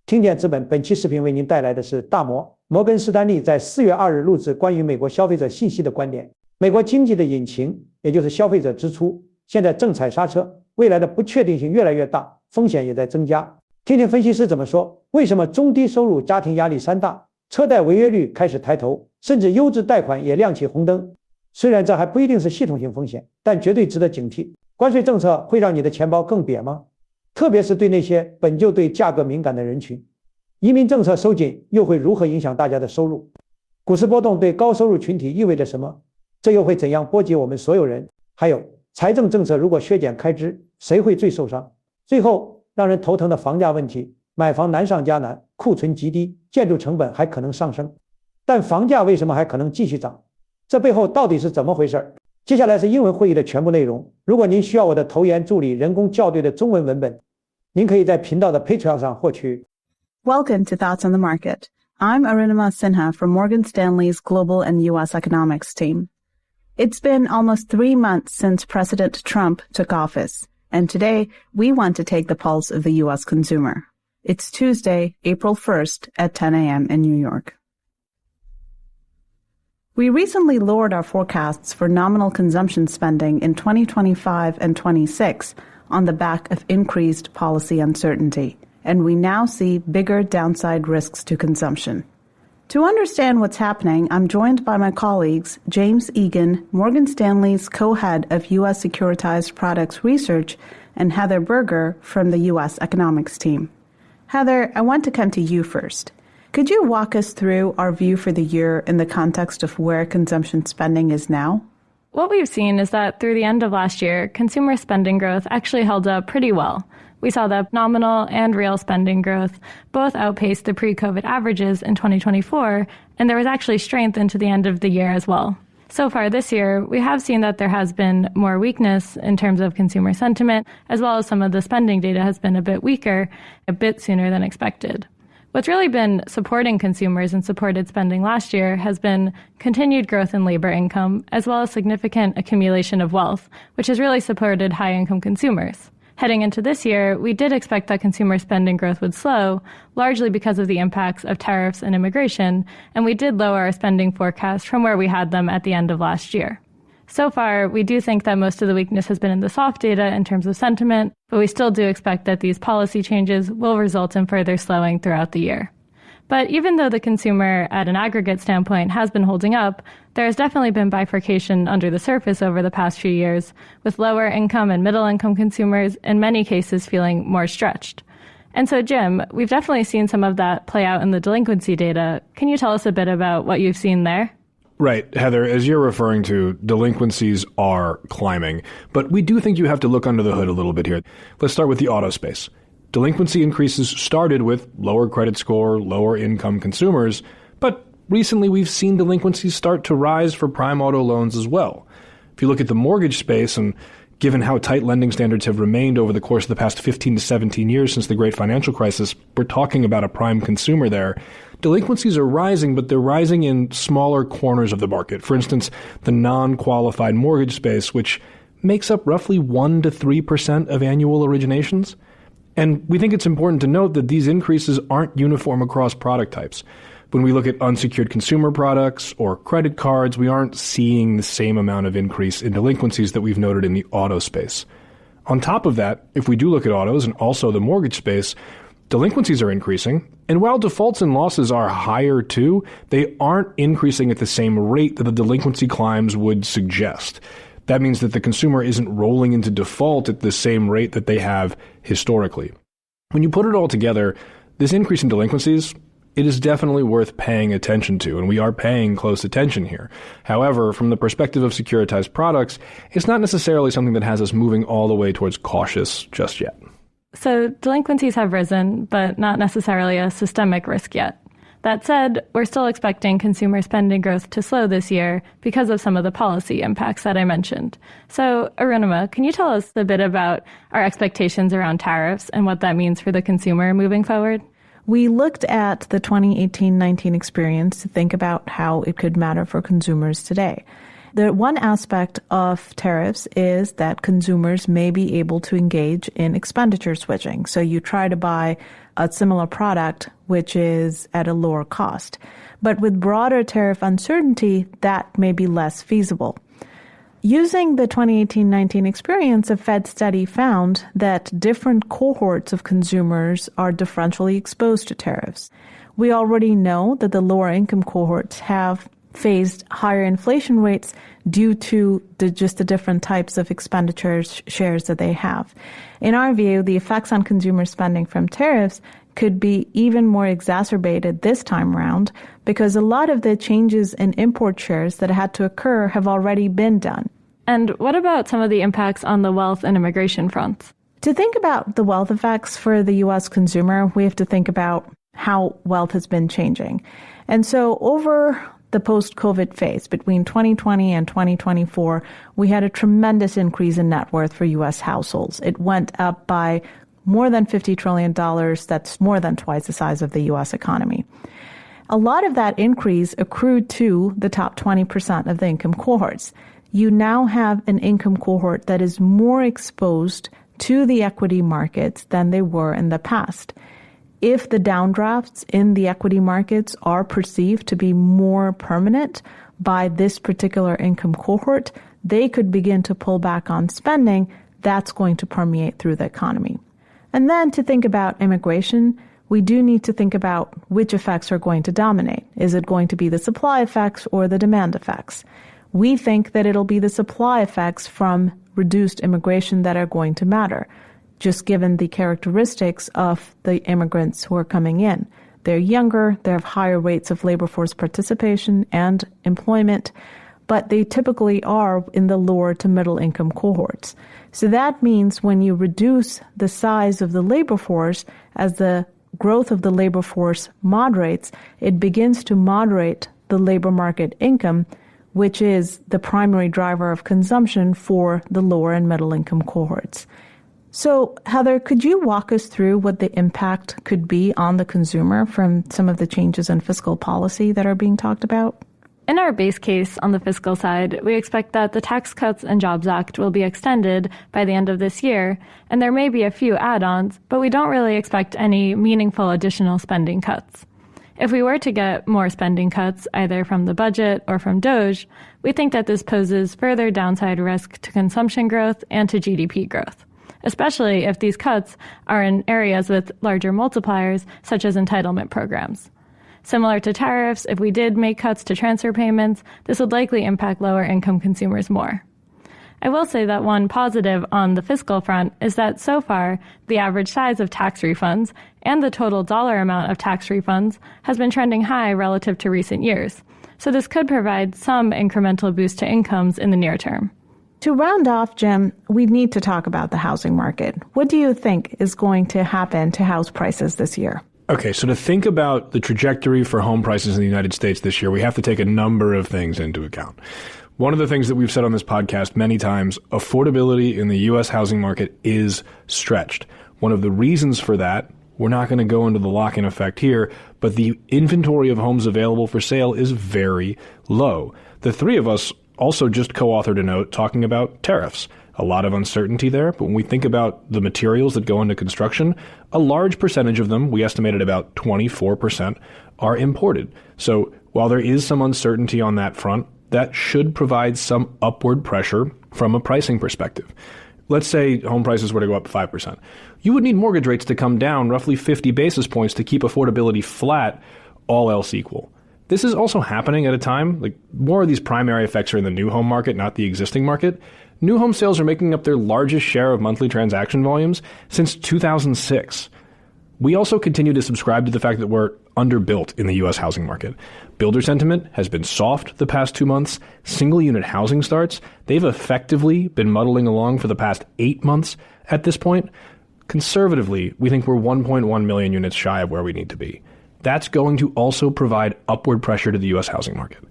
听见资本本期视频为您带来的是摩根士丹利在4月2日录制关于美国消费者信息的观点。美国经济的引擎，也就是消费者支出，现在正踩刹车，未来的不确定性越来越大，风险也在增加。听听分析师怎么说，为什么中低收入家庭压力山大，车贷违约率开始抬头，甚至优质贷款也亮起红灯。虽然这还不一定是系统性风险，但绝对值得警惕。关税政策会让你的钱包更瘪吗？特别是对那些本就对价格敏感的人群。移民政策收紧又会如何影响大家的收入？股市波动对高收入群体意味着什么？这又会怎样波及我们所有人？还有财政政策如果削减开支，谁会最受伤？最后让人头疼的房价问题，买房难上加难，库存极低，建筑成本还可能上升，但房价为什么还可能继续涨？这背后到底是怎么回事？接下来是英文会议的全部内容。如果您需要我的投研助理人工校对的中文文本，您可以在频道的 Patreon 上获取。Welcome to Thoughts on the Market. I'm Arunima Sinha from Morgan Stanley's Global and U.S. Economics team. It's been almost 3 months since President Trump took office, and today we want to take the pulse of the U.S. consumer. It's Tuesday, April 1st at 10 a.m. in New York. We recently lowered our forecasts for nominal consumption spending in 2025 and 26 on the back of increased policy uncertainty, and we now see bigger downside risks to consumption. To understand what's happening, I'm joined by my colleagues, James Egan, Morgan Stanley's co-head of U.S. Securitized Products Research, and Heather Berger from the U.S. Economics team. Heather, I want to come to you first. Could you walk us through our view for the year in the context of where consumption spending is now? What we've seen is that through the end of last year, consumer spending growth actually held up pretty well. We saw that nominal and real spending growth both outpaced the pre-COVID averages in 2024, and there was actually strength into the end of the year as well. So far this year, we have seen that there has been more weakness in terms of consumer sentiment, as well as some of the spending data has been a bit weaker, a bit sooner than expected. What's really been supporting consumers and supported spending last year has been continued growth in labor income, as well as significant accumulation of wealth, which has really supported high-income consumers. Heading into this year, we did expect that consumer spending growth would slow, largely because of the impacts of tariffs and immigration, and we did lower our spending forecast from where we had them at the end of last year. So far, we do think that most of the weakness has been in the soft data in terms of sentiment, but we still do expect that these policy changes will result in further slowing throughout the year. But even though the consumer at an aggregate standpoint has been holding up, there has definitely been bifurcation under the surface over the past few years, with lower income and middle income consumers in many cases feeling more stretched. And so, Jim, we've definitely seen some of that play out in the delinquency data. Can you tell us a bit about what you've seen there? Right, Heather, as you're referring to, delinquencies are climbing, but we do think you have to look under the hood a little bit here. Let's start with the auto space. Delinquency increases started with lower credit score, lower income consumers, but recently we've seen delinquencies start to rise for prime auto loans as well. If you look at the mortgage space, and given how tight lending standards have remained over the course of the past 15 to 17 years since the great financial crisis, we're talking about a prime consumer there. Delinquencies are rising, but they're rising in smaller corners of the market. For instance, the non-qualified mortgage space, which makes up roughly 1 to 3% of annual originations. And we think it's important to note that these increases aren't uniform across product types. When we look at unsecured consumer products or credit cards, we aren't seeing the same amount of increase in delinquencies that we've noted in the auto space. On top of that, if we do look at autos and also the mortgage space, delinquencies are increasing. And while defaults and losses are higher too, they aren't increasing at the same rate that the delinquency climbs would suggest. That means that the consumer isn't rolling into default at the same rate that they have historically. When you put it all together, this increase in delinquencies, it is definitely worth paying attention to, and we are paying close attention here. However, from the perspective of securitized products, it's not necessarily something that has us moving all the way towards cautious just yet. So delinquencies have risen, but not necessarily a systemic risk yet. That said, we're still expecting consumer spending growth to slow this year because of some of the policy impacts that I mentioned. So, Arunima, can you tell us a bit about our expectations around tariffs and what that means for the consumer moving forward? We looked at the 2018-19 experience to think about how it could matter for consumers today. The one aspect of tariffs is that consumers may be able to engage in expenditure switching. So you try to buy a similar product which is at a lower cost. But with broader tariff uncertainty, that may be less feasible. Using the 2018-19 experience, a Fed study found that different cohorts of consumers are differentially exposed to tariffs. We already know that the lower income cohorts have faced higher inflation rates due to the different types of expenditures shares that they have. In our view, the effects on consumer spending from tariffs could be even more exacerbated this time around because a lot of the changes in import shares that had to occur have already been done. And what about some of the impacts on the wealth and immigration fronts? To think about the wealth effects for the U.S. consumer, we have to think about how wealth has been changing. And so over the post-COVID phase, between 2020 and 2024, we had a tremendous increase in net worth for U.S. households. It went up by more than $50 trillion. That's more than twice the size of the U.S. economy. A lot of that increase accrued to the top 20% of the income cohorts. You now have an income cohort that is more exposed to the equity markets than they were in the past. If the downdrafts in the equity markets are perceived to be more permanent by this particular income cohort, they could begin to pull back on spending. That's going to permeate through the economy. And then to think about immigration, we do need to think about which effects are going to dominate. Is it going to be the supply effects or the demand effects? We think that it'll be the supply effects from reduced immigration that are going to matter, just given the characteristics of the immigrants who are coming in. They're younger, they have higher rates of labor force participation and employment, but they typically are in the lower to middle income cohorts. So that means when you reduce the size of the labor force, as the growth of the labor force moderates, it begins to moderate the labor market income, which is the primary driver of consumption for the lower and middle income cohorts. So, Heather, could you walk us through what the impact could be on the consumer from some of the changes in fiscal policy that are being talked about? In our base case on the fiscal side, we expect that the Tax Cuts and Jobs Act will be extended by the end of this year, and there may be a few add-ons, but we don't really expect any meaningful additional spending cuts. If we were to get more spending cuts, either from the budget or from DOGE, we think that this poses further downside risk to consumption growth and to GDP growth, especially if these cuts are in areas with larger multipliers, such as entitlement programs. Similar to tariffs, if we did make cuts to transfer payments, this would likely impact lower-income consumers more. I will say that one positive on the fiscal front is that so far, the average size of tax refunds and the total dollar amount of tax refunds has been trending high relative to recent years. So this could provide some incremental boost to incomes in the near term. To round off, Jim, we need to talk about the housing market. What do you think is going to happen to house prices this year? Okay, so to think about the trajectory for home prices in the United States this year, we have to take a number of things into account. One of the things that we've said on this podcast many times, affordability in the U.S. housing market is stretched. One of the reasons for that, we're not going to go into the lock-in effect here, but the inventory of homes available for sale is very low. The three of us also just co-authored a note talking about tariffs. A lot of uncertainty there, but when we think about the materials that go into construction, a large percentage of them, we estimated about 24%, are imported. So while there is some uncertainty on that front, that should provide some upward pressure from a pricing perspective. Let's say home prices were to go up 5%. You would need mortgage rates to come down roughly 50 basis points to keep affordability flat, all else equal. This is also happening at a time, like more of these primary effects are in the new home market, not the existing market. New home sales are making up their largest share of monthly transaction volumes since 2006. We also continue to subscribe to the fact that we're underbuilt in the U.S. housing market. Builder sentiment has been soft the past 2 months. Single-unit housing starts, they've effectively been muddling along for the past 8 months at this point. Conservatively, we think we're 1.1 million units shy of where we need to be. That's going to also provide upward pressure to the U.S. housing market.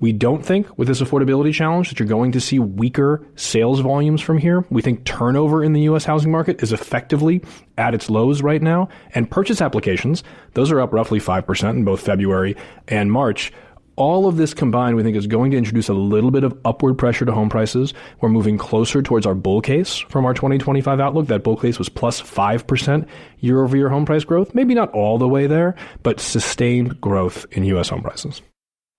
We don't think with this affordability challenge that you're going to see weaker sales volumes from here. We think turnover in the U.S. housing market is effectively at its lows right now. And purchase applications, those are up roughly 5% in both February and March, All of this combined, we think, is going to introduce a little bit of upward pressure to home prices. We're moving closer towards our bull case from our 2025 outlook. That bull case was plus 5% year-over-year home price growth. Maybe not all the way there, but sustained growth in U.S. home prices.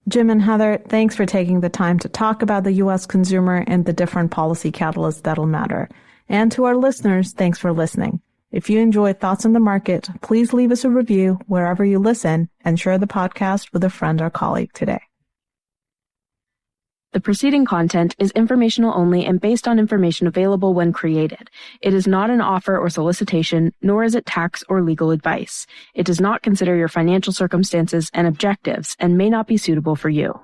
Jim and Heather, thanks for taking the time to talk about the U.S. consumer and the different policy catalysts that'll matter. And to our listeners, thanks for listening. If you enjoy Thoughts on the Market, please leave us a review wherever you listen and share the podcast with a friend or colleague today. The preceding content is informational only and based on information available when created. It is not an offer or solicitation, nor is it tax or legal advice. It does not consider your financial circumstances and objectives and may not be suitable for you.